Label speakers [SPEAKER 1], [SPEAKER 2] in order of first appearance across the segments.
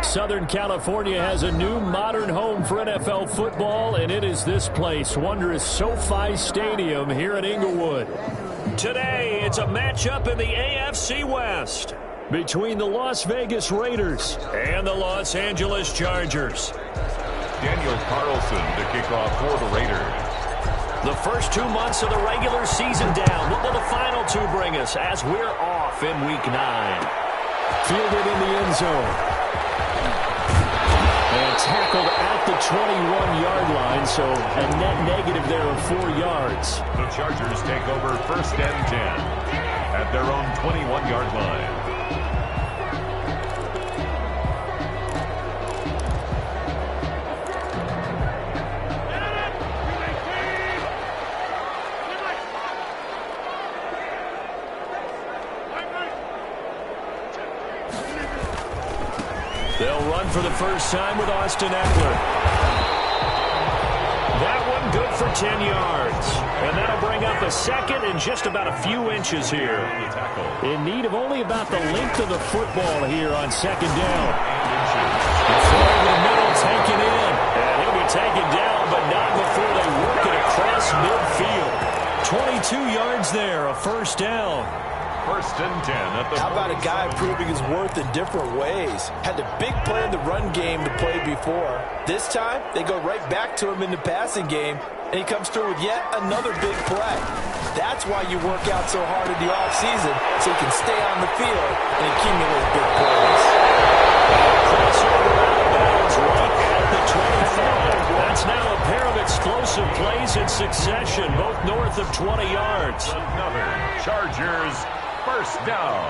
[SPEAKER 1] Southern California has a new modern home for NFL football, and it is this place, wondrous SoFi Stadium here in Inglewood. Today, it's a matchup in the AFC West between the Las Vegas Raiders and the Los Angeles Chargers.
[SPEAKER 2] Daniel Carlson to kick off for the Raiders.
[SPEAKER 1] The first 2 months of the regular season down. What will the final two bring us as we're off in Week 9? Fielded in the end zone. And tackled at the 21-yard line, so a net negative there of 4 yards.
[SPEAKER 2] The Chargers take over 1st and 10 at their own 21-yard line.
[SPEAKER 1] They'll run for the first time with Austin Ekeler. That one good for 10 yards. And that'll bring up a second and just about a few inches here. In need of only about the length of the football here on second down. The throw over the middle, taken in. And he'll be taken down, but not before they work it across midfield. 22 yards there, a first down.
[SPEAKER 2] 1st and 10 at the...
[SPEAKER 3] How about a guy proving his worth in different ways? Had a big play in the run game to play before. This time, they go right back to him in the passing game, and he comes through with yet another big play. That's why you work out so hard in the offseason, so you can stay on the field and accumulate big plays.
[SPEAKER 1] Crossover out of bounds right at the 25. That's now a pair of explosive plays in succession, both north of 20 yards.
[SPEAKER 2] Another Chargers first down.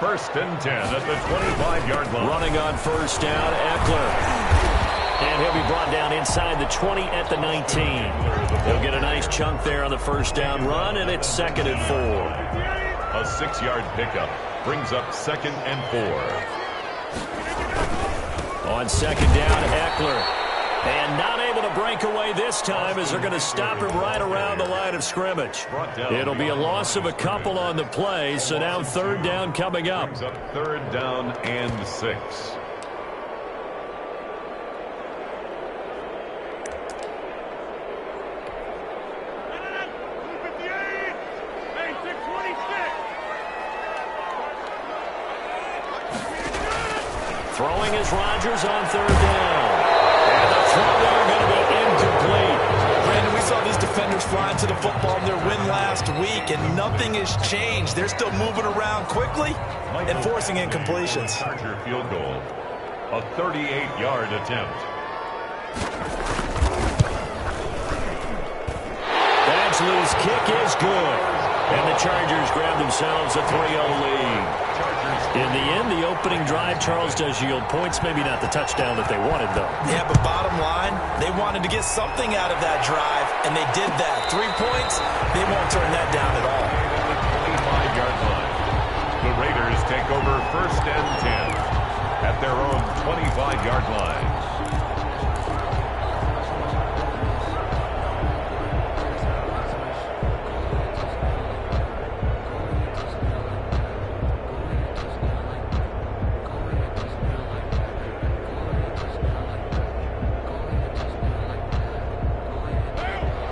[SPEAKER 2] 1st and 10 at the 25-yard line.
[SPEAKER 1] Running on first down, Ekeler. And he'll be brought down inside the 20 at the 19. He'll get a nice chunk there on the first down run, and it's 2nd and 4.
[SPEAKER 2] A 6-yard pickup brings up 2nd and 4.
[SPEAKER 1] On second down, Ekeler. And not able to break away this time as they're going to stop him right around the line of scrimmage. It'll be a loss of a couple on the play, so now 3rd down coming up.
[SPEAKER 2] 3rd down and 6.
[SPEAKER 1] Throwing is Rodgers on 3rd down. And the throw there going to be incomplete.
[SPEAKER 3] Brandon, we saw these defenders flying to the football in their win last week, and nothing has changed. They're still moving around quickly and forcing incompletions.
[SPEAKER 2] Charger field goal. A 38-yard attempt.
[SPEAKER 1] Badgley's kick is good. And the Chargers grab themselves a 3-0 lead. In the end, the opening drive, Charles, does yield points. Maybe not the touchdown that they wanted, though.
[SPEAKER 3] Yeah, but bottom line, they wanted to get something out of that drive, and they did that. 3 points, they won't turn that down at all.
[SPEAKER 2] 25-yard line. The Raiders take over 1st and 10 at their own 25-yard line.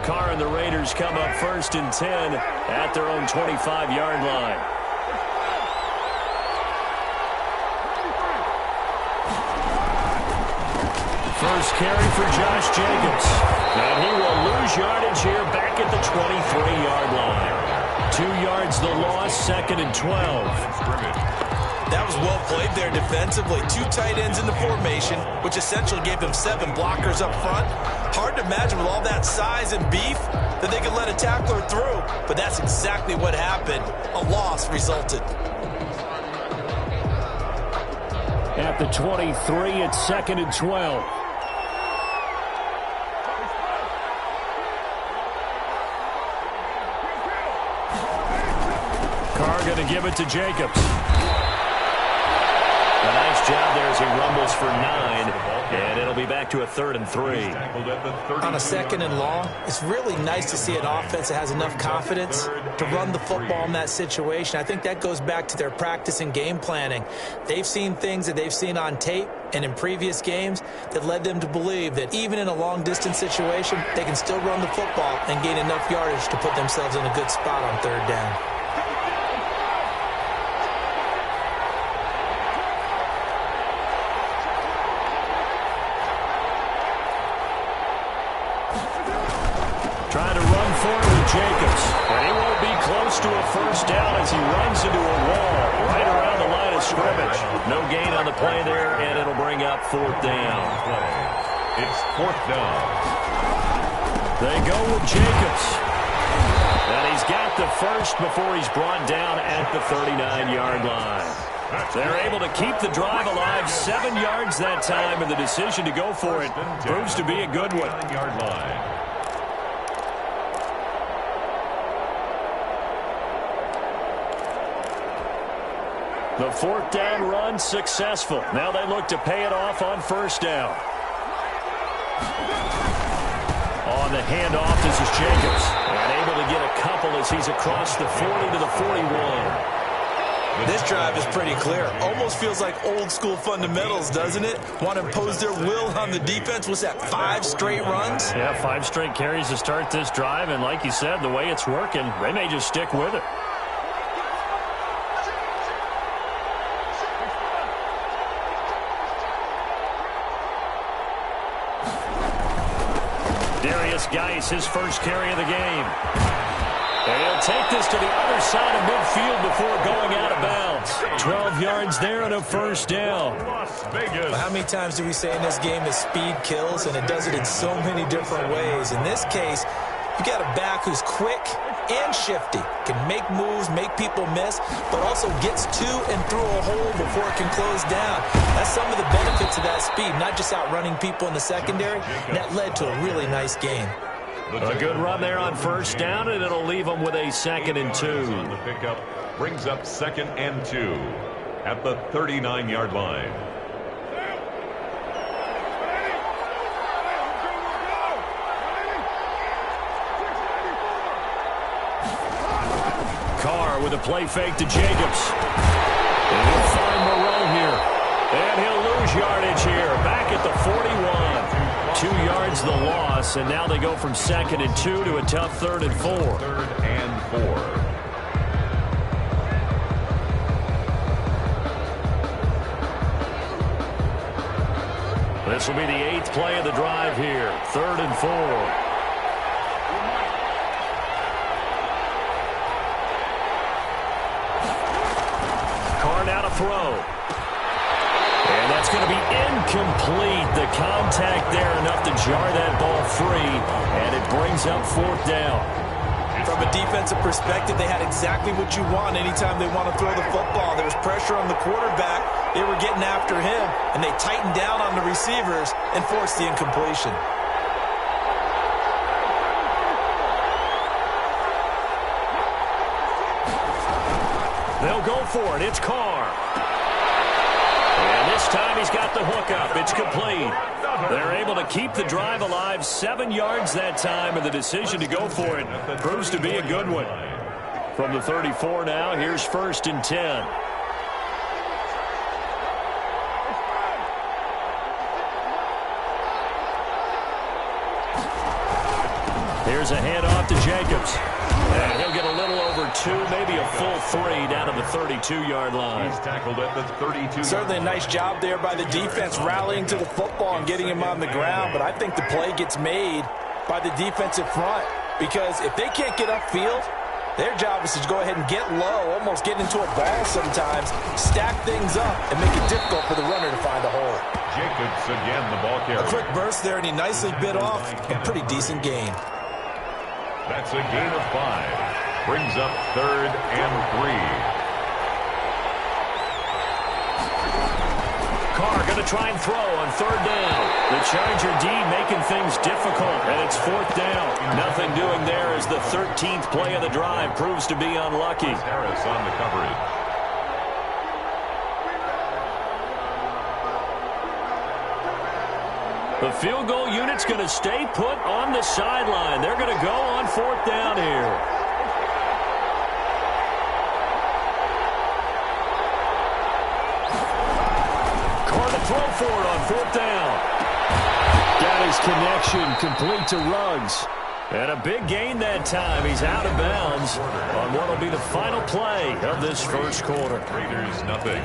[SPEAKER 1] Carr and the Raiders come up 1st and 10 at their own 25-yard line. First carry for Josh Jacobs. And he will lose yardage here back at the 23-yard line. 2 yards the loss, 2nd and 12.
[SPEAKER 3] That was well played there defensively. 2 tight ends in the formation, which essentially gave them 7 blockers up front. Hard to imagine with all that size and beef that they could let a tackler through, but that's exactly what happened. A loss resulted.
[SPEAKER 1] At the 23, it's 2nd and 12. Carr going to give it to Jacobs. A nice job there as he rumbles for 9, and it'll be back to a 3rd and 3.
[SPEAKER 3] On a 2nd and long, it's really nice to see an offense that has enough confidence to run the football in that situation. I think that goes back to their practice and game planning. They've seen things that they've seen on tape and in previous games that led them to believe that even in a long-distance situation, they can still run the football and gain enough yardage to put themselves in a good spot on 3rd down.
[SPEAKER 1] Trying to run forward with Jacobs. And he won't be close to a 1st down as he runs into a wall right around the line of scrimmage. No gain on the play there, and it'll bring up 4th down.
[SPEAKER 2] It's 4th down.
[SPEAKER 1] They go with Jacobs. And he's got the first before he's brought down at the 39-yard line. They're able to keep the drive alive, 7 yards that time, and the decision to go for it proves to be a good one.
[SPEAKER 2] 7-yard line.
[SPEAKER 1] The 4th down run successful. Now they look to pay it off on 1st down. On the handoff, this is Jacobs. And able to get a couple as he's across the 40 to the 41.
[SPEAKER 3] This drive is pretty clear. Almost feels like old school fundamentals, doesn't it? Want to impose their will on the defense. Was that 5 straight runs?
[SPEAKER 1] Yeah, 5 straight carries to start this drive. And like you said, the way it's working, they may just stick with it. Geis, his first carry of the game. And he'll take this to the other side of midfield before going out of bounds. 12 yards there and a 1st down.
[SPEAKER 3] Well, how many times do we say in this game that speed kills, and it does it in so many different ways? In this case, you got a back who's quick and shifty, can make moves, make people miss, but also gets to and through a hole before it can close down. That's some of the benefits of that speed, not just outrunning people in the secondary. And that led to a really nice gain.
[SPEAKER 1] A good run there on 1st down, and it'll leave them with a 2nd and 2.
[SPEAKER 2] The pickup brings up 2nd and 2 at the 39-yard line.
[SPEAKER 1] Carr with a play fake to Jacobs. And he'll find Moreau here. And he'll lose yardage here. Back at the 41. 2 yards the loss, and now they go from 2nd and 2 to a tough 3rd and 4.
[SPEAKER 2] 3rd and 4.
[SPEAKER 1] This will be the 8th play of the drive here. 3rd and 4. Carr now to throw. And that's going to be incomplete. The contact there enough to jar that ball free, and it brings up 4th down.
[SPEAKER 3] From a defensive perspective, they had exactly what you want anytime they want to throw the football. There was pressure on the quarterback. They were getting after him, and they tightened down on the receivers and forced the incompletion.
[SPEAKER 1] They'll go for it. It's Carr. And this time he's got the hook up. It's complete. They're able to keep the drive alive. 7 yards that time, and the decision to go for it proves to be a good one. From the 34 now, here's 1st and 10. Here's a handoff to Jacobs. And he'll get a little over 2, maybe a full 3 down to the 32-yard line.
[SPEAKER 2] He's tackled at the 32.
[SPEAKER 3] Certainly a nice job there by the defense rallying to the football and getting him on the ground. But I think the play gets made by the defensive front, because if they can't get upfield, their job is to go ahead and get low, almost get into a ball sometimes, stack things up, and make it difficult for the runner to find a hole.
[SPEAKER 2] Jacobs again, the ball carrier.
[SPEAKER 3] A quick burst there, and he nicely bit off a pretty decent gain.
[SPEAKER 2] That's a gain of 5. Brings up 3rd and 3.
[SPEAKER 1] Carr going to try and throw on 3rd down. The Charger D making things difficult, and it's 4th down. Nothing doing there as the 13th play of the drive proves to be unlucky.
[SPEAKER 2] Harris on the coverage.
[SPEAKER 1] The field goal unit's going to stay put on the sideline. They're going to go on 4th down here. Carr to throw for it on 4th down. Got his connection complete to Ruggs. And a big gain that time. He's out of bounds on what will be the final play of this first quarter.
[SPEAKER 2] Raiders nothing.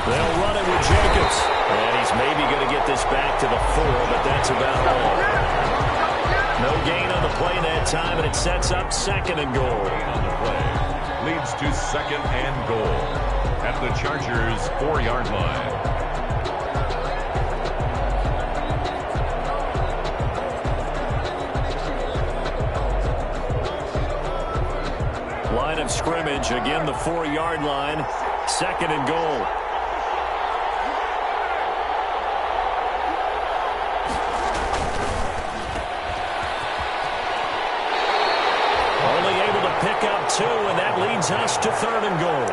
[SPEAKER 1] They'll run it with Jacobs. And he's maybe going to get this back to the 4, but that's about all. No gain on the play that time, and it sets up 2nd and goal.
[SPEAKER 2] On the play. Leads to 2nd and goal at the Chargers' 4-yard line.
[SPEAKER 1] Line of scrimmage, again the 4-yard line, 2nd and goal. Pick up 2, and that leads us to 3rd and goal.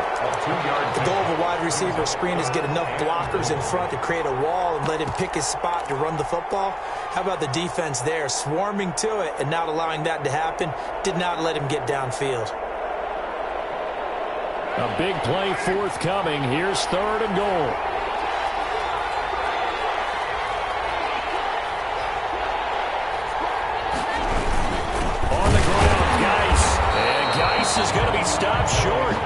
[SPEAKER 3] The goal of a wide receiver screen is get enough blockers in front to create a wall and let him pick his spot to run the football. How about the defense there, swarming to it and not allowing that to happen? Did not let him get downfield.
[SPEAKER 1] A big play forthcoming. Here's 3rd and goal. Is going to be stopped short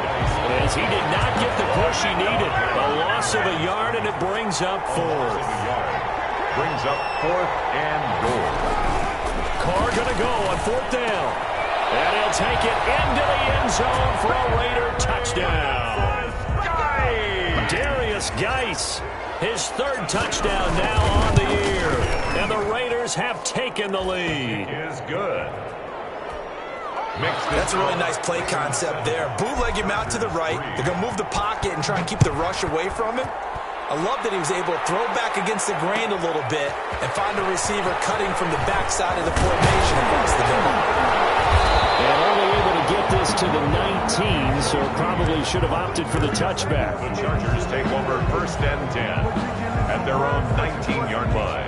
[SPEAKER 1] as he did not get the push he needed. A loss of a yard, and it brings up 4th.
[SPEAKER 2] Brings up 4th and goal.
[SPEAKER 1] Carr going to go on 4th down. And he'll take it into the end zone for a Raider touchdown. Darius Geis, his 3rd touchdown now on the year. And the Raiders have taken the lead.
[SPEAKER 2] Is good.
[SPEAKER 3] That's a really nice play concept there. Bootleg him out to the right. They're going to move the pocket and try and keep the rush away from him. I love that he was able to throw back against the grain a little bit and find a receiver cutting from the backside of the formation across the middle.
[SPEAKER 1] And only able to get this to the 19, so probably should have opted for the touchback.
[SPEAKER 2] The Chargers take over 1st and 10 at their own 19-yard line.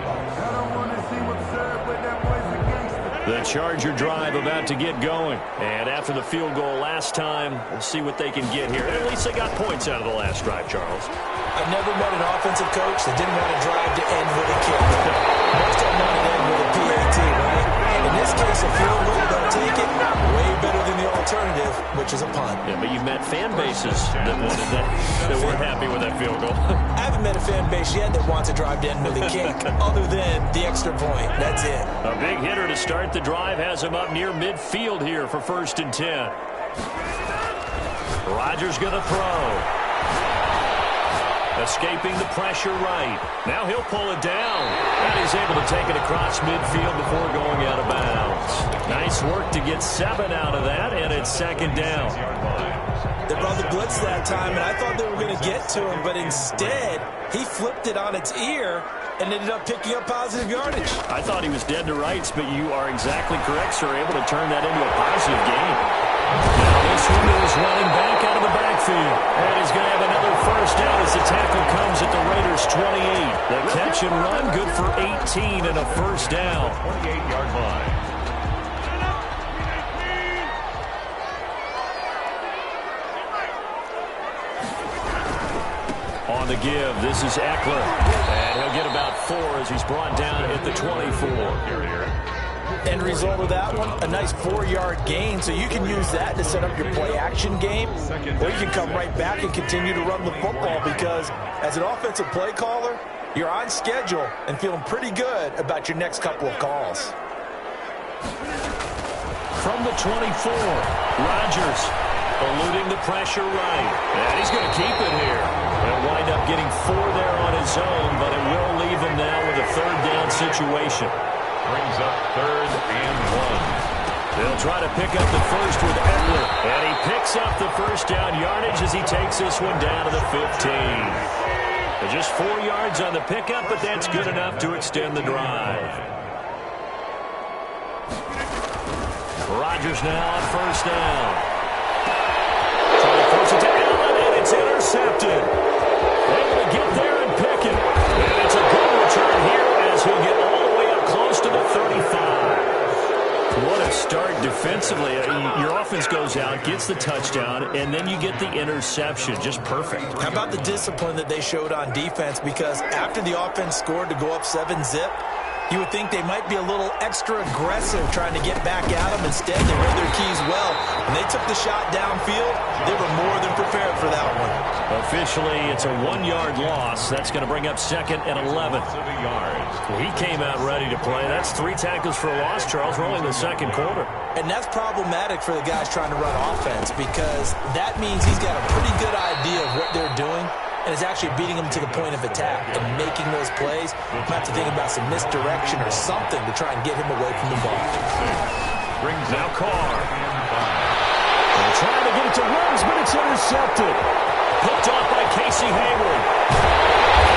[SPEAKER 1] The Charger drive about to get going. And after the field goal last time, we'll see what they can get here. At least they got points out of the last drive, Charles.
[SPEAKER 3] I've never met an offensive coach that didn't want to drive to end with a kick. Most of them want to end with a PAT, right? In this case, a field goal, they'll take it. Way better than the alternative, which is a punt.
[SPEAKER 1] Yeah, but you've met fan bases that wanted that weren't happy with that field goal.
[SPEAKER 3] I haven't met a fan base yet that wants to drive to end with a kick, other than the extra point. That's it.
[SPEAKER 1] A big hitter to start the drive has him up near midfield here for 1st and 10. Rodgers going to throw. Escaping the pressure right. Now he'll pull it down. And he's able to take it across midfield before going out of bounds. Nice work to get 7 out of that, and it's 2nd down.
[SPEAKER 3] They brought the blitz that time, and I thought they were going to get to him, but instead, he flipped it on its ear and ended up picking up positive yardage.
[SPEAKER 1] I thought he was dead to rights, but you are exactly correct, sir. Able to turn that into a positive gain. Now this one is running back out of the backfield. And he's going to have another 1st down as the tackle comes at the Raiders' 28. The catch and run, good for 18 and a 1st down.
[SPEAKER 2] 28-yard line.
[SPEAKER 1] On the give, this is Eckler. And he'll get about 4 as he's brought down at the 24.
[SPEAKER 3] End result of that one, a nice 4-yard gain, so you can use that to set up your play-action game, or you can come right back and continue to run the football because as an offensive play caller, you're on schedule and feeling pretty good about your next couple of calls.
[SPEAKER 1] From the 24, Rodgers eluding the pressure right. And he's going to keep it here. He'll wind up getting 4 there on his own, but it will leave him now with a 3rd down situation.
[SPEAKER 2] Brings up 3rd and 1.
[SPEAKER 1] They'll try to pick up the first with Eckler. And he picks up the 1st down yardage as he takes this one down to the 15. Just 4 yards on the pickup, but that's good enough to extend the drive. Rodgers now on first down. Trying to force it to Allen, and it's intercepted. Able to get there and pick it. And it's a good return here as he'll get all the way up close to the 35. What a start defensively. Your offense goes out, gets the touchdown, and then you get the interception. Just perfect.
[SPEAKER 3] How about the discipline that they showed on defense? Because after the offense scored to go up 7-zip, you would think they might be a little extra aggressive trying to get back at them. Instead, they read their keys well. When they took the shot downfield, they were more than prepared for that one.
[SPEAKER 1] Officially, it's a 1-yard loss. That's going to bring up 2nd and 11. He came out ready to play. That's 3 tackles for a loss, Charles, rolling the second quarter.
[SPEAKER 3] And that's problematic for the guys trying to run offense because that means he's got a pretty good idea of what they're doing and is actually beating them to the point of attack and making those plays. You might have to think about some misdirection or something to try and get him away from the ball.
[SPEAKER 1] Now Carr. They're trying to get it to Ruggs, but it's intercepted. Picked off by Casey Hayward.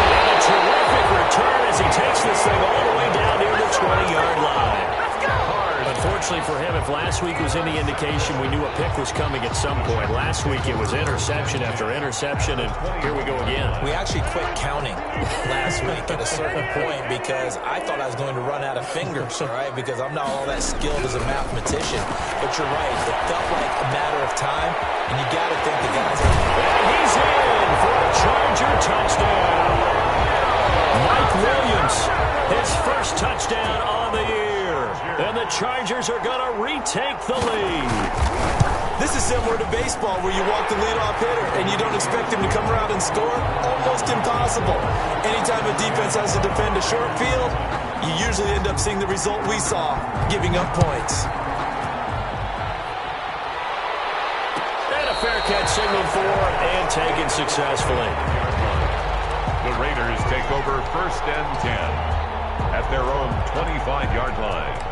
[SPEAKER 1] And a terrific return as he takes this thing all the way down near the 20-yard line. Unfortunately for him, if last week was any indication, we knew a pick was coming at some point. Last week it was interception after interception, and here we go again.
[SPEAKER 3] We actually quit counting last week at a certain point because I thought I was going to run out of fingers, all right, because I'm not all that skilled as a mathematician. But you're right, it felt like a matter of time, and you got to think the guys are...
[SPEAKER 1] And he's in for a Charger touchdown. Mike Williams, his first touchdown on the year. And the Chargers are going to retake the lead.
[SPEAKER 3] This is similar to baseball where you walk the leadoff hitter and you don't expect him to come around and score. Almost impossible. Anytime a defense has to defend a short field, you usually end up seeing the result we saw, giving up points.
[SPEAKER 1] And a fair catch signaled for and taken successfully.
[SPEAKER 2] The Raiders take over 1st and 10 at their own 25-yard line.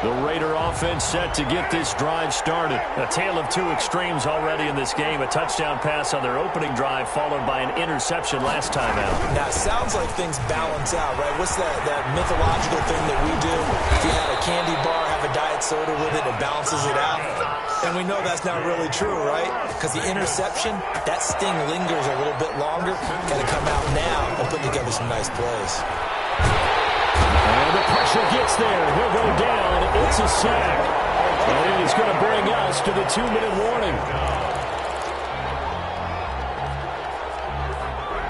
[SPEAKER 1] The Raider offense set to get this drive started. A tale of 2 extremes already in this game. A touchdown pass on their opening drive followed by an interception last time out.
[SPEAKER 3] Now, it sounds like things balance out, right? What's that mythological thing that we do? If you had a candy bar, have a diet soda with it, it balances it out. And we know that's not really true, right? Because the interception, that sting lingers a little bit longer. Got to come out now and put together some nice plays.
[SPEAKER 1] And the pressure gets there. He'll go down. It's a sack. And it is going to bring us to the 2-minute warning.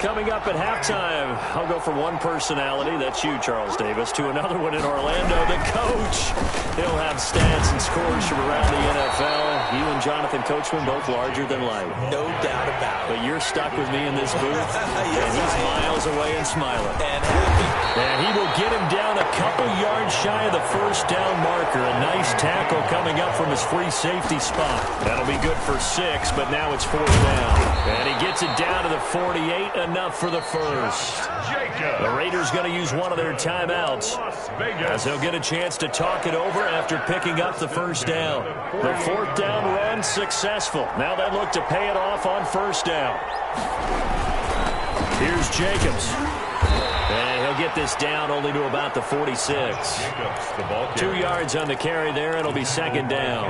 [SPEAKER 1] Coming up at halftime, I'll go from one personality, that's you, Charles Davis, to another one in Orlando, the coach. He'll have stats and scores from around the NFL. You and Jonathan Coachman, both larger than life.
[SPEAKER 3] No doubt about it.
[SPEAKER 1] But you're stuck with me in this booth, and he's miles away and smiling.
[SPEAKER 3] And happy.
[SPEAKER 1] And he will get him down a couple yards shy of the first down marker. A nice tackle coming up from his free safety spot. That'll be good for 6, but now it's 4th down. And he gets it down to the 48, enough for the first. The Raiders going to use one of their timeouts as they'll get a chance to talk it over after picking up the first down. The 4th down run successful. Now they look to pay it off on 1st down. Here's Jacobs. And he'll get this down only to about the 46. 2 yards on the carry there. It'll be 2nd down.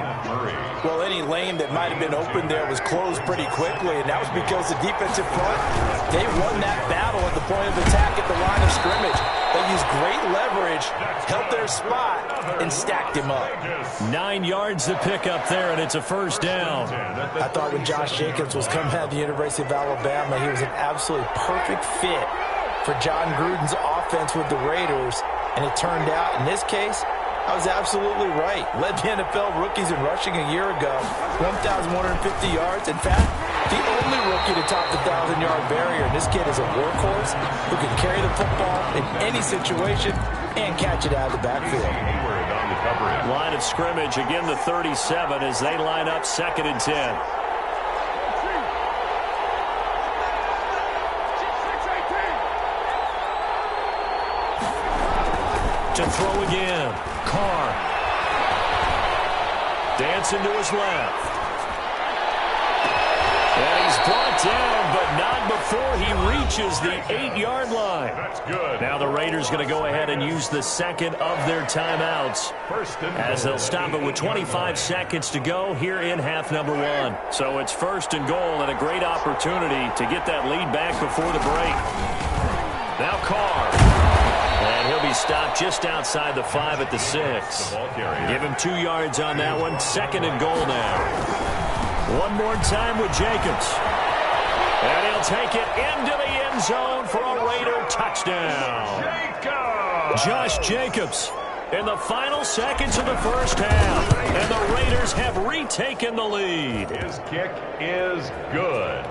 [SPEAKER 3] Well, any lane that might have been open there was closed pretty quickly, and that was because the defensive front, they won that battle at the point of attack at the line of scrimmage. They used great leverage, held their spot, and stacked him up.
[SPEAKER 1] 9 yards to pick up there, and it's a 1st down.
[SPEAKER 3] I thought when Josh Jacobs was coming out of the University of Alabama, he was an absolutely perfect fit for John Gruden's offense with the Raiders, and it turned out, in this case, I was absolutely right. Led the NFL rookies in rushing a year ago, 1,150 yards. In fact, the only rookie to top the 1,000-yard barrier. This kid is a workhorse who can carry the football in any situation and catch it out of the backfield.
[SPEAKER 1] Line of scrimmage, again the 37 as they line up 2nd and 10. To throw again. Carr. Dancing to his left. And he's brought down, but not before he reaches the 8-yard line.
[SPEAKER 2] That's good.
[SPEAKER 1] Now the Raiders going to go ahead and use the second of their timeouts as they'll stop it with 25 seconds to go here in half number 1. So it's 1st and goal and a great opportunity to get that lead back before the break. Now Carr. And he'll be stopped just outside the 5 at the 6. Give him 2 yards on that one. 2nd and goal now. One more time with Jacobs. And he'll take it into the end zone for a Raider touchdown. Josh Jacobs in the final seconds of the first half. And the Raiders have retaken the lead.
[SPEAKER 2] His kick is good.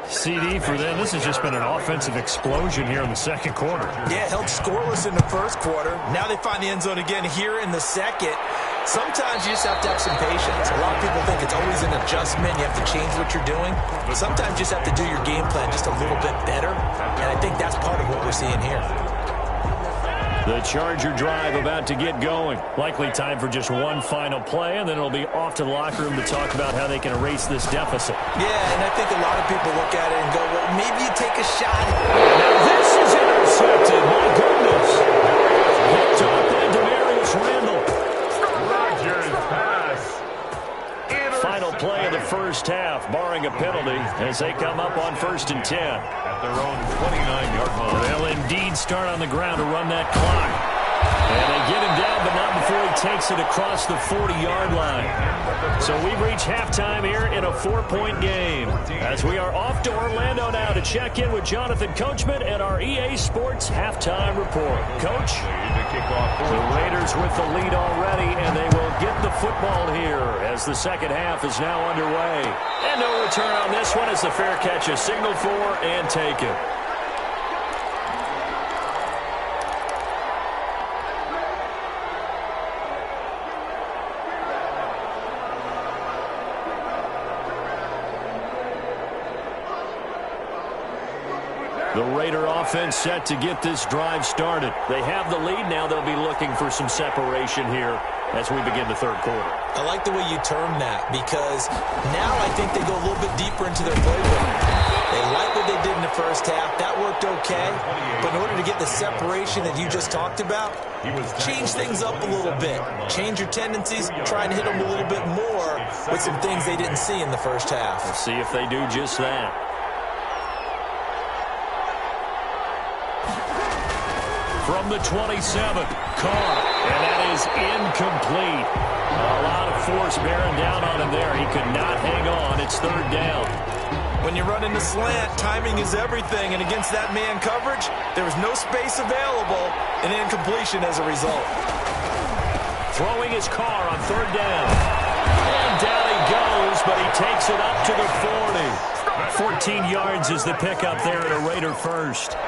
[SPEAKER 4] CD for them. This has just been an offensive explosion here in the second quarter.
[SPEAKER 3] Yeah, held scoreless in the first quarter. Now they find the end zone again here in the second. Sometimes you just have to have some patience. A lot of people think it's always an adjustment. You have to change what you're doing. But sometimes you just have to do your game plan just a little bit better. And I think that's part of what we're seeing here.
[SPEAKER 1] The Charger drive about to get going. Likely time for just one final play, and then it'll be off to the locker room to talk about how they can erase this deficit.
[SPEAKER 3] Yeah, and I think a lot of people look at it and go, well, maybe you take a shot.
[SPEAKER 1] Now this is intercepted. My goodness. Picked up by Demarius Randall.
[SPEAKER 2] Rodgers pass.
[SPEAKER 1] Final play of the first half, barring a penalty, as they come up on 1st and 10.
[SPEAKER 2] At their own 29-yard line.
[SPEAKER 1] They'll indeed start on the ground to run that clock. And they get him down, but not before he takes it across the 40-yard line. So we've reached halftime here in a 4-point game. As we are off to Orlando now to check in with Jonathan Coachman and our EA Sports halftime report. Coach, the Raiders with the lead already, and they will get the football here as the second half is now underway. And no return on this one as the fair catch is signaled for and taken. The Raider offense set to get this drive started. They have the lead. Now they'll be looking for some separation here as we begin the third quarter.
[SPEAKER 3] I like the way you term that because now I think they go a little bit deeper into their playbook. They like what they did in the first half. That worked okay. But in order to get the separation that you just talked about, change things up a little bit. Change your tendencies. Try and hit them a little bit more with some things they didn't see in the first half.
[SPEAKER 1] We'll see if they do just that. From the 27, Carr, and that is incomplete. A lot of force bearing down on him there. He could not hang on. It's 3rd down.
[SPEAKER 3] When you're running the slant, timing is everything, and against that man coverage, there was no space available, and incompletion as a result.
[SPEAKER 1] Throwing his Carr on 3rd down. And down he goes, but he takes it up to the 40. 14 yards is the pickup there at a Raider first.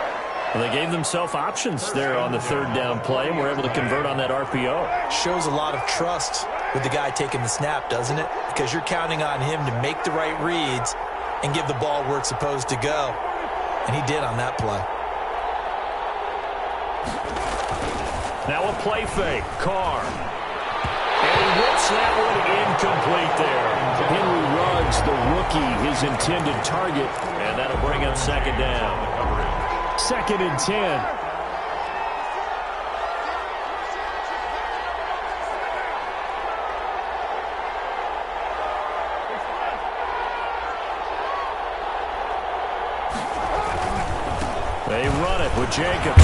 [SPEAKER 1] Well, they gave themselves options there on the 3rd down play and were able to convert on that RPO.
[SPEAKER 3] Shows a lot of trust with the guy taking the snap, doesn't it? Because you're counting on him to make the right reads and give the ball where it's supposed to go. And he did on that play.
[SPEAKER 1] Now a play fake. Carr. And he whips that one incomplete there. Henry Ruggs, the rookie, his intended target. And that'll bring up 2nd down. 2nd and 10. They run it with Jacobs.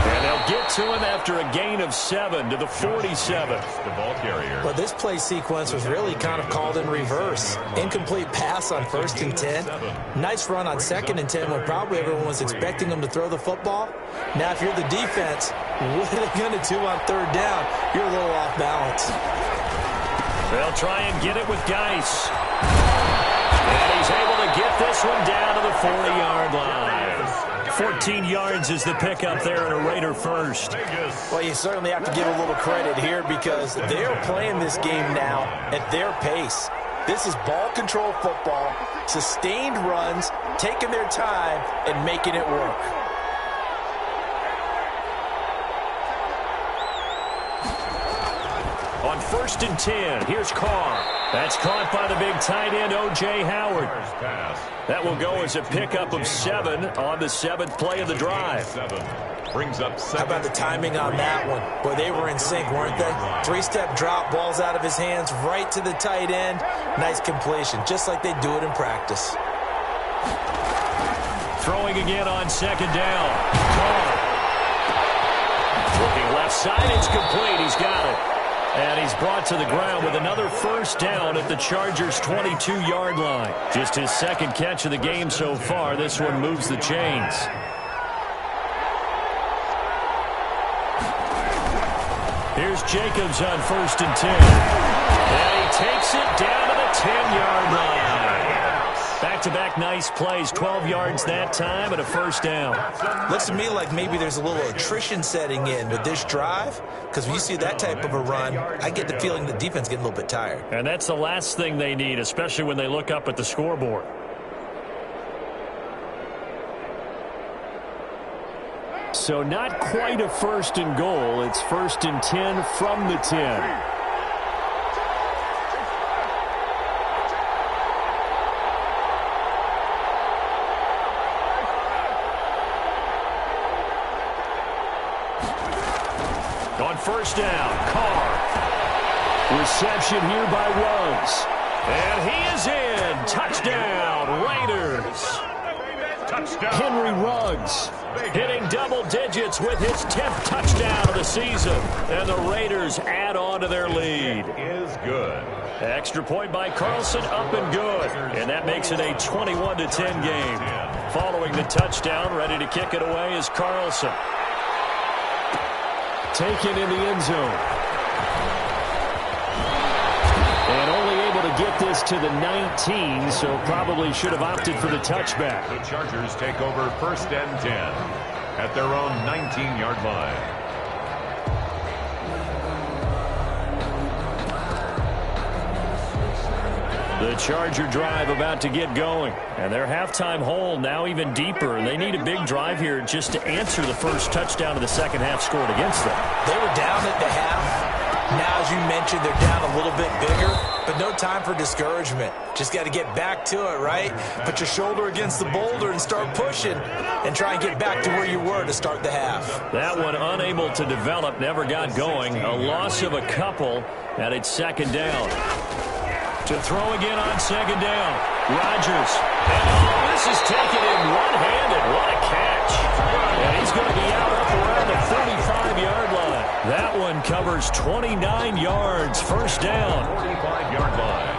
[SPEAKER 1] And they'll get to him after a gain of 7 to the 47.
[SPEAKER 2] The ball carrier.
[SPEAKER 3] Well, this play sequence was really kind of called in reverse. Incomplete pass on 1st and 10. Nice run on 2nd and 10 when probably everyone was expecting them to throw the football. Now, if you're the defense, what are they going to do on 3rd down? You're a little off balance.
[SPEAKER 1] They'll try and get it with Geis. And he's able to get this one down to the 40-yard line. 14 yards is the pickup there at a Raider first.
[SPEAKER 3] Well, you certainly have to give a little credit here because they're playing this game now at their pace. This is ball control football, sustained runs, taking their time, and making it work.
[SPEAKER 1] On On 1st and 10, here's Carr. That's caught by the big tight end, O.J. Howard. That will go as a pickup of 7 on the 7th play of the drive.
[SPEAKER 2] Brings up 7.
[SPEAKER 3] How about the timing on that one? Boy, they were in sync, weren't they? 3-step drop, balls out of his hands, right to the tight end. Nice completion, just like they do it in practice.
[SPEAKER 1] Throwing again on 2nd down. Carr. Looking left side, it's complete. He's got it. And he's brought to the ground with another 1st down at the Chargers' 22-yard line. Just his 2nd catch of the game so far. This one moves the chains. Here's Jacobs on 1st and 10. And he takes it down to the 10-yard line. Back-to-back nice plays, 12 yards that time and a 1st down.
[SPEAKER 3] Looks to me like maybe there's a little attrition setting in with this drive, because when you see that type of a run, I get the feeling the defense getting a little bit tired.
[SPEAKER 1] And that's the last thing they need, especially when they look up at the scoreboard. So not quite a 1st and goal. It's 1st and 10 from the 10. On 1st down, Carr. Reception here by Ruggs. And he is in. Touchdown, Raiders.
[SPEAKER 2] Touchdown.
[SPEAKER 1] Henry Ruggs hitting double digits with his 10th touchdown of the season. And the Raiders add on to their lead.
[SPEAKER 2] Is good.
[SPEAKER 1] Extra point by Carlson, up and good. And that makes it a 21-10 game. Following the touchdown, ready to kick it away is Carlson. Taken in the end zone. And only able to get this to the 19, so probably should have opted for the touchback.
[SPEAKER 2] The Chargers take over 1st and 10 at their own 19-yard line.
[SPEAKER 1] The Charger drive about to get going. And their halftime hole now even deeper. They need a big drive here just to answer the first touchdown of the second half scored against them.
[SPEAKER 3] They were down at the half. Now, as you mentioned, they're down a little bit bigger, but no time for discouragement. Just got to get back to it, right? Put your shoulder against the boulder and start pushing and try and get back to where you were to start the half.
[SPEAKER 1] That one unable to develop, never got going. A loss of a couple, and it's 2nd down. To throw again on 2nd down. Rodgers. And this is taken in one-handed. What a catch. And he's going to be out up around the 45-yard line. That one covers 29 yards. 1st down.
[SPEAKER 2] 45-yard line.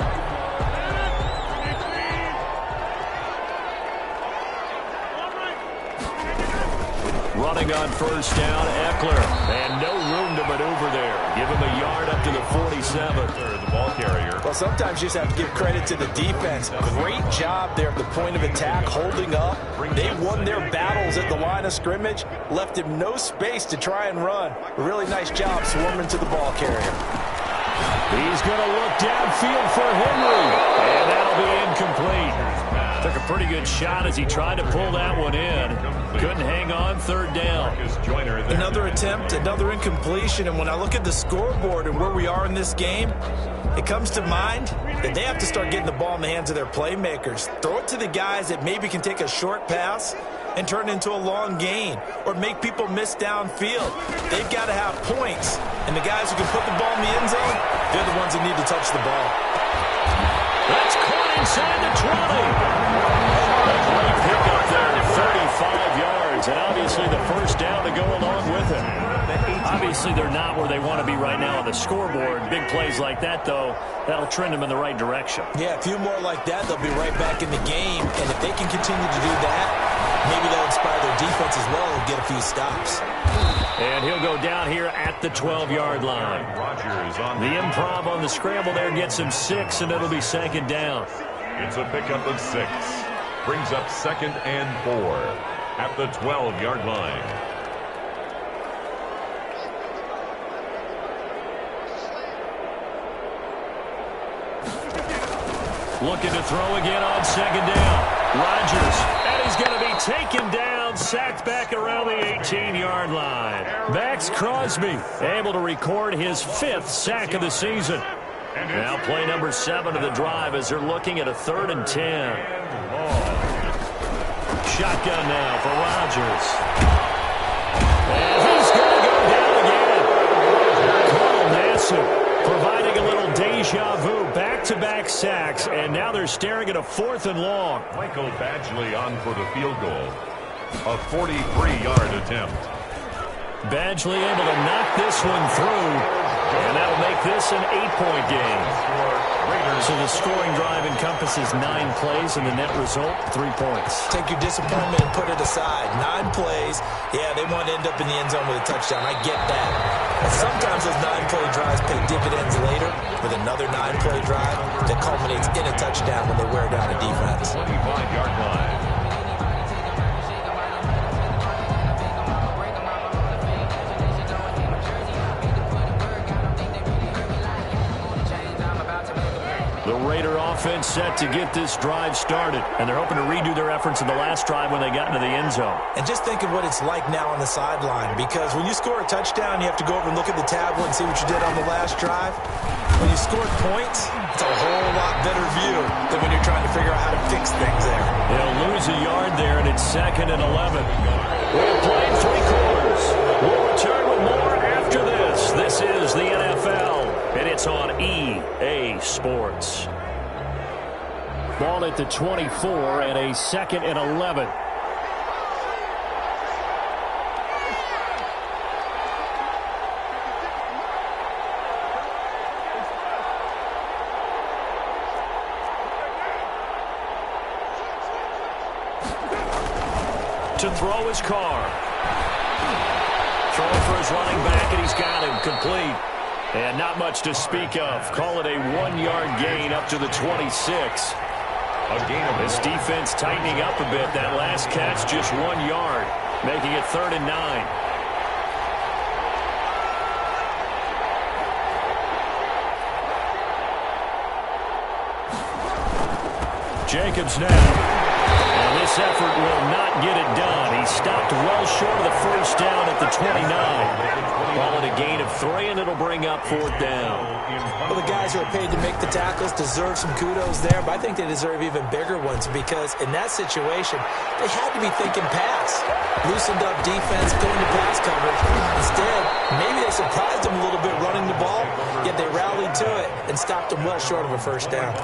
[SPEAKER 1] Running on 1st down, Eckler. And no room to maneuver there. Give him a yard up to the 47.
[SPEAKER 2] The ball carrier.
[SPEAKER 3] Well, sometimes you just have to give credit to the defense. Great job there at the point of attack, holding up. They won their battles at the line of scrimmage, left him no space to try and run. A really nice job swarming to the ball carrier.
[SPEAKER 1] He's going to look downfield for Henry. And that'll be incomplete. Took a pretty good shot as he tried to pull that one in. Couldn't hang on. 3rd down.
[SPEAKER 3] Another attempt, another incompletion. And when I look at the scoreboard and where we are in this game, it comes to mind that they have to start getting the ball in the hands of their playmakers. Throw it to the guys that maybe can take a short pass and turn it into a long gain or make people miss downfield. They've got to have points. And the guys who can put the ball in the end zone, they're the ones that need to touch the ball.
[SPEAKER 1] That's caught inside the 20. A great pickup there, 35 yards. And obviously the 1st down to go along with it. Obviously, they're not where they want to be right now on the scoreboard. Big plays like that, though, that'll trend them in the right direction.
[SPEAKER 3] Yeah, a few more like that, they'll be right back in the game. And if they can continue to do that, maybe they'll inspire their defense as well and get a few stops.
[SPEAKER 1] And he'll go down here at the 12-yard line.
[SPEAKER 2] Rodgers on
[SPEAKER 1] the improv on the scramble there gets him 6, and it'll be 2nd down.
[SPEAKER 2] It's a pickup of 6. Brings up 2nd and 4 at the 12-yard line.
[SPEAKER 1] Looking to throw again on 2nd down. Rodgers, and he's going to be taken down, sacked back around the 18-yard line. Max Crosby able to record his 5th sack of the season. Now play number 7 of the drive as they're looking at a 3rd and 10. Shotgun now for Rodgers. And he's going to go down again. Carl Nassib providing a little deja vu. Back-to-back sacks, and now they're staring at a 4th and long.
[SPEAKER 2] Michael Badgley on for the field goal. A 43-yard attempt.
[SPEAKER 1] Badgley able to knock this one through, and that'll make this an 8-point game. So the scoring drive encompasses 9 plays, and the net result, 3 points.
[SPEAKER 3] Take your disappointment and put it aside. 9 plays. Yeah, they want to end up in the end zone with a touchdown. I get that. But sometimes those 9-play drives pay dividends later with another 9-play drive that culminates in a touchdown when they wear down a defense.
[SPEAKER 2] 25-yard line.
[SPEAKER 1] The Raider offense set to get this drive started, and they're hoping to redo their efforts in the last drive when they got into the end zone.
[SPEAKER 3] And just think of what it's like now on the sideline, because when you score a touchdown, you have to go over and look at the tablet and see what you did on the last drive. When you score points, it's a whole lot better view than when you're trying to figure out how to fix things there.
[SPEAKER 1] They'll lose a yard there, and it's 2nd and 11. We've played 3 quarters. We'll return with more after this. This is the NFL, and it's on EA Sports. Ball at the 24 and a 2nd and 11. To throw his car. Throwing for his running back, and he's got him complete. And not much to speak of. Call it a 1-yard gain up to the 26. This defense tightening up a bit. That last catch just 1 yard, making it 3rd and 9. Jacobs now. And this effort will not get it done. He stopped well short of the first down at the 29. Call it a gain of 3, and it'll bring up 4th down.
[SPEAKER 3] Well, the guys who are paid to make the tackles deserve some kudos there, but I think they deserve even bigger ones because in that situation, they had to be thinking pass. Loosened up defense, going to pass coverage. Instead, maybe they surprised them a little bit running the ball, yet they rallied to it and stopped them well short of a first down.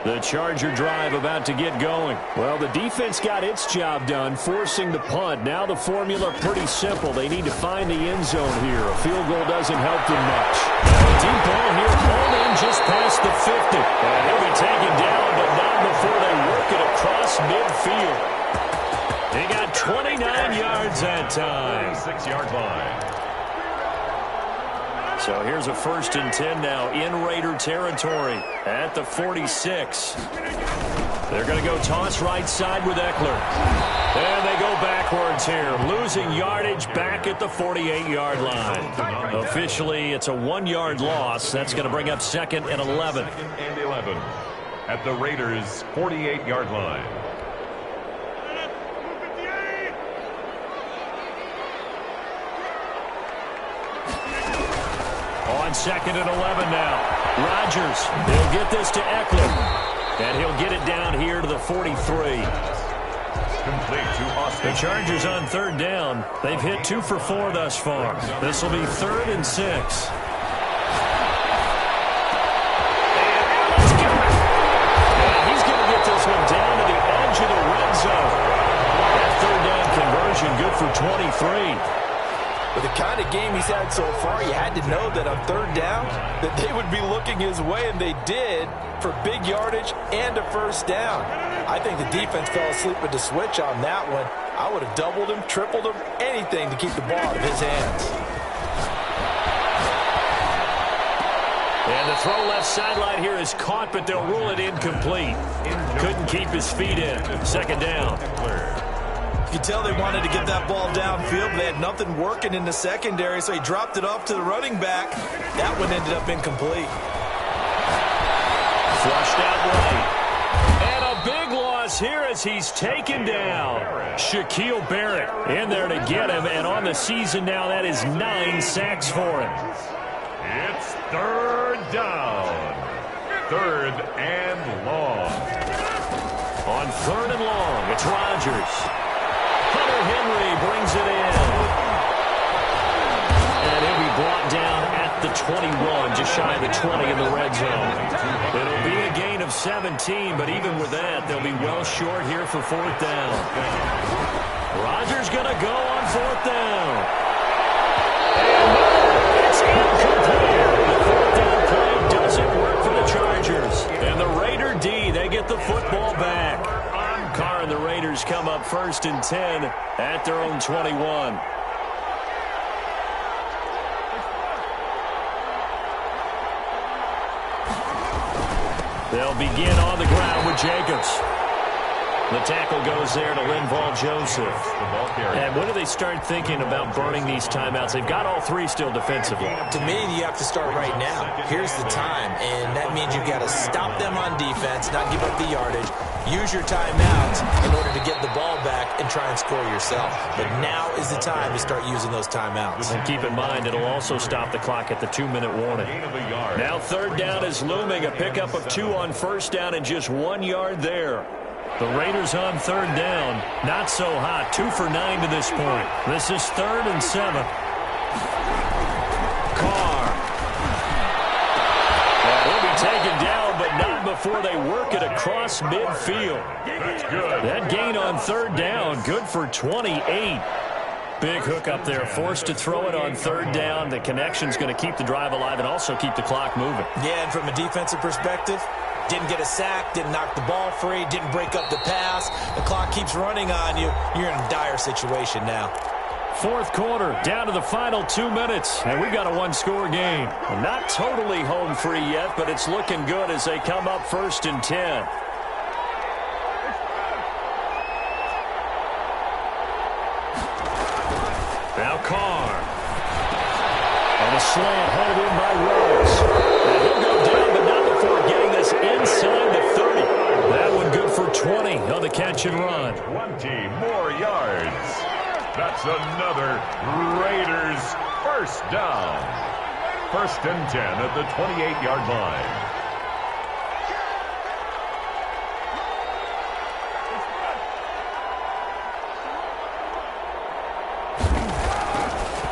[SPEAKER 1] The Charger drive about to get going. Well, the defense got its job done, forcing the punt. Now the formula pretty simple. They need to find the end zone here. A field goal doesn't help them much. Deep ball here, ball in just past the 50. And he'll be taken down, but not before they work it across midfield. He got 29 yards that time.
[SPEAKER 2] 6-yard line.
[SPEAKER 1] So here's a 1st and 10 now in Raider territory at the 46. They're going to go toss right side with Eckler. And they go backwards here, losing yardage back at the 48-yard line. Officially, it's a 1-yard loss. That's going to bring up 2nd and 11.
[SPEAKER 2] 2nd and 11 at the Raiders' 48-yard line.
[SPEAKER 1] On 2nd and 11 now. Rodgers, he'll get this to Eckler. And he'll get it down here to the 43.
[SPEAKER 2] Complete to Austin.
[SPEAKER 1] The Chargers on 3rd down. They've hit 2 for 4 thus far. This will be 3rd and 6. And he's going to get this one down to the edge of the red zone. That 3rd down conversion good for 23.
[SPEAKER 3] With the kind of game he's had so far, you had to know that on 3rd down that they would be looking his way, and they did, for big yardage and a first down. I think the defense fell asleep with the switch on that one. I would have doubled him, tripled him, anything to keep the ball out of his hands.
[SPEAKER 1] And the throw left sideline here is caught, but they'll rule it incomplete. Couldn't keep his feet in. 2nd down.
[SPEAKER 3] You could tell they wanted to get that ball downfield, but they had nothing working in the secondary, so he dropped it off to the running back. That one ended up incomplete.
[SPEAKER 1] Flushed out right. And a big loss here as he's taken down. Shaquille Barrett in there to get him, and on the season now, that is 9 sacks for him.
[SPEAKER 2] It's third down. Third and long.
[SPEAKER 1] On third and long, it's Rodgers. Hunter Henry brings it in. And he'll be brought down at the 21, just shy of the 20 in the red zone. It'll be a gain of 17, but even with that, they'll be well short here for fourth down. Rodgers going to go on fourth down. And it's incomplete. The fourth down play doesn't work for the Chargers. And the Raider D, they get the football back. Carr and the Raiders come up first and 10 at their own 21. They'll begin on the ground with Jacobs. The tackle goes there to Linval Joseph. And when do they start thinking about burning these timeouts? They've got all three still defensively.
[SPEAKER 3] To me, you have to start right now. Here's the time, and that means you've got to stop them on defense, not give up the yardage, use your timeouts in order to get the ball back and try and score yourself. But now is the time to start using those timeouts.
[SPEAKER 1] And keep in mind, it'll also stop the clock at the 2-minute warning. Now third down is looming, a pickup of 2 on first down and just 1 yard there. The Raiders on third down. Not so hot. 2 for 9 to this point. This is 3rd and 7. Carr. He'll be taken down, but not before they work it across midfield.
[SPEAKER 2] That's good.
[SPEAKER 1] That gain on third down, good for 28. Big hook up there, forced to throw it on third down. The connection's going to keep the drive alive and also keep the clock moving.
[SPEAKER 3] Yeah, and from a defensive perspective, didn't get a sack, didn't knock the ball free, didn't break up the pass. The clock keeps running on you. You're in a dire situation now.
[SPEAKER 1] Fourth quarter, down to the final 2 minutes, and we've got a one-score game. Not totally home free yet, but it's looking good as they come up first and 10. Now Carr. And a slant hauled in by Rose. And he'll go down, but not before getting this inside the 30. That one good for 20 on the catch and run.
[SPEAKER 2] 20 more yards. That's another Raiders first down. First and 10 at the 28-yard line.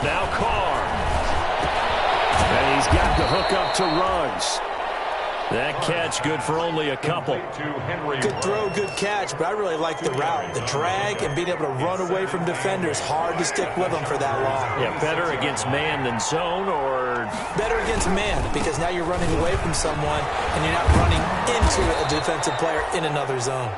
[SPEAKER 1] Now Carr. And he's got the hook up to Ruggs. That catch good for only a couple.
[SPEAKER 3] Good throw, good catch, but I really like the route. The drag and being able to run away from defenders, hard to stick with them for that long.
[SPEAKER 1] Yeah, better against man than zone, or
[SPEAKER 3] better against man, because now you're running away from someone and you're not running into a defensive player in another zone.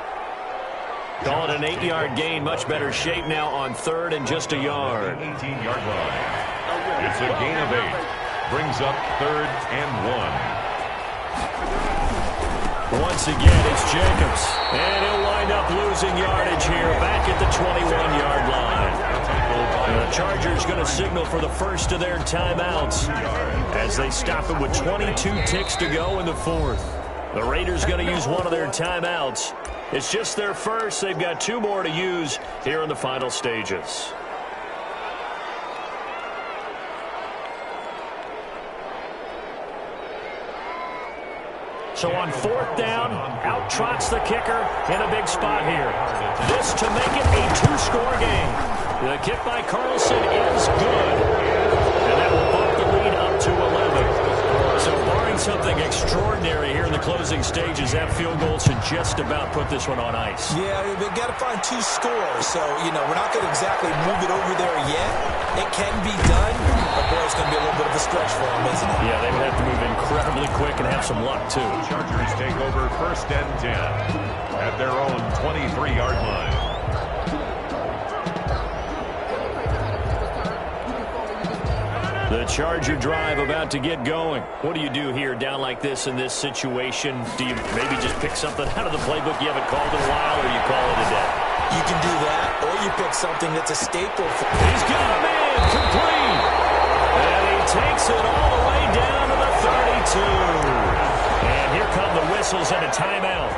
[SPEAKER 1] Call it an 8-yard gain. Much better shape now on third and just a yard.
[SPEAKER 2] 18-yard line. It's a gain of 8. Brings up third and 1.
[SPEAKER 1] Once again, it's Jacobs. And he'll wind up losing yardage here back at the 21-yard line. The Chargers going to signal for the first of their timeouts as they stop it with 22 ticks to go in the fourth. The Raiders going to use one of their timeouts. It's just their first. They've got 2 more to use here in the final stages. So on fourth down, out trots the kicker in a big spot here. This to make it a 2-score game. The kick by Carlson is good. And that will bump the lead up to 11. So barring something extraordinary here in the closing stages, that field goal should just about put this one on ice.
[SPEAKER 3] Yeah, they've got to find 2 scores. So, we're not going to exactly move it over there yet. It can be done, but boy, it's going to be a little bit of a stretch for them, isn't it?
[SPEAKER 1] Yeah, they would have to move incredibly quick and have some luck, too.
[SPEAKER 2] Chargers take over first and 10 at their own 23-yard line.
[SPEAKER 1] The Charger drive about to get going. What do you do here down like this in this situation? Do you maybe just pick something out of the playbook you haven't called in a while, or you call it a day?
[SPEAKER 3] You can do that, or you pick something that's a staple for...
[SPEAKER 1] He's got a man complete. And he takes it all the way down to the 32. And here come the whistles and a timeout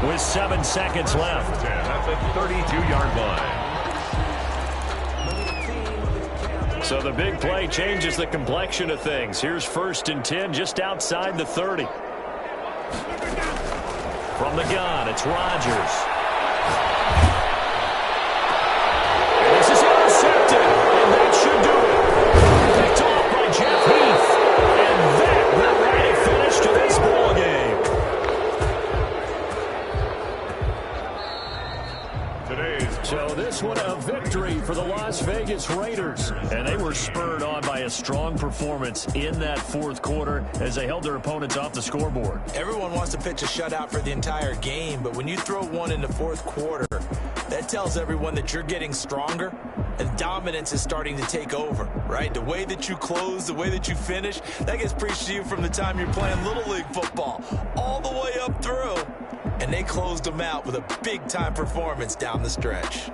[SPEAKER 1] with 7 seconds left.
[SPEAKER 2] 10 at the 32-yard line.
[SPEAKER 1] So the big play changes the complexion of things. Here's 1st and 10 just outside the 30. From the gun, it's Rodgers. And this is intercepted, and that should do it. Picked off by Jeff Heath. And that will write a finish to this ball game. So this one a victory for the Las Vegas Raiders. And they were spurred on by a strong performance in that 4th quarter as they held their opponents off the scoreboard.
[SPEAKER 3] Everyone wants to pitch a shutout for the entire game, but when you throw one in the 4th quarter, that tells everyone that you're getting stronger and dominance is starting to take over, right? The way that you close, the way that you finish, that gets preached to you from the time you're playing Little League football all the way up through. And they closed them out with a big-time performance down the stretch.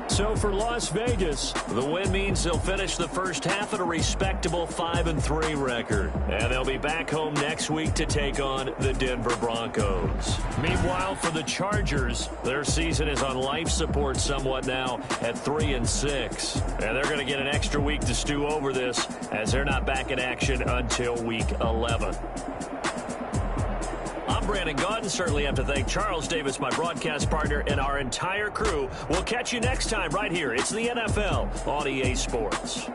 [SPEAKER 1] So for Las Vegas, the win means they'll finish the first half at a respectable 5-3 record. And they'll be back home next week to take on the Denver Broncos. Meanwhile, for the Chargers, their season is on life support somewhat now at 3-6. And they're going to get an extra week to stew over this as they're not back in action until week 11. I'm Brandon Gaudin. Certainly have to thank Charles Davis, my broadcast partner, and our entire crew. We'll catch you next time right here. It's the NFL on EA Sports.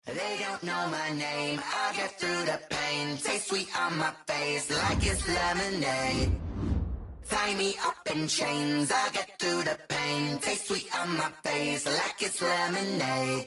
[SPEAKER 5] They don't know my name, I get through the pain. Taste sweet on my face like it's lemonade. Tie me up in chains, I get through the pain. Taste sweet on my face like it's lemonade.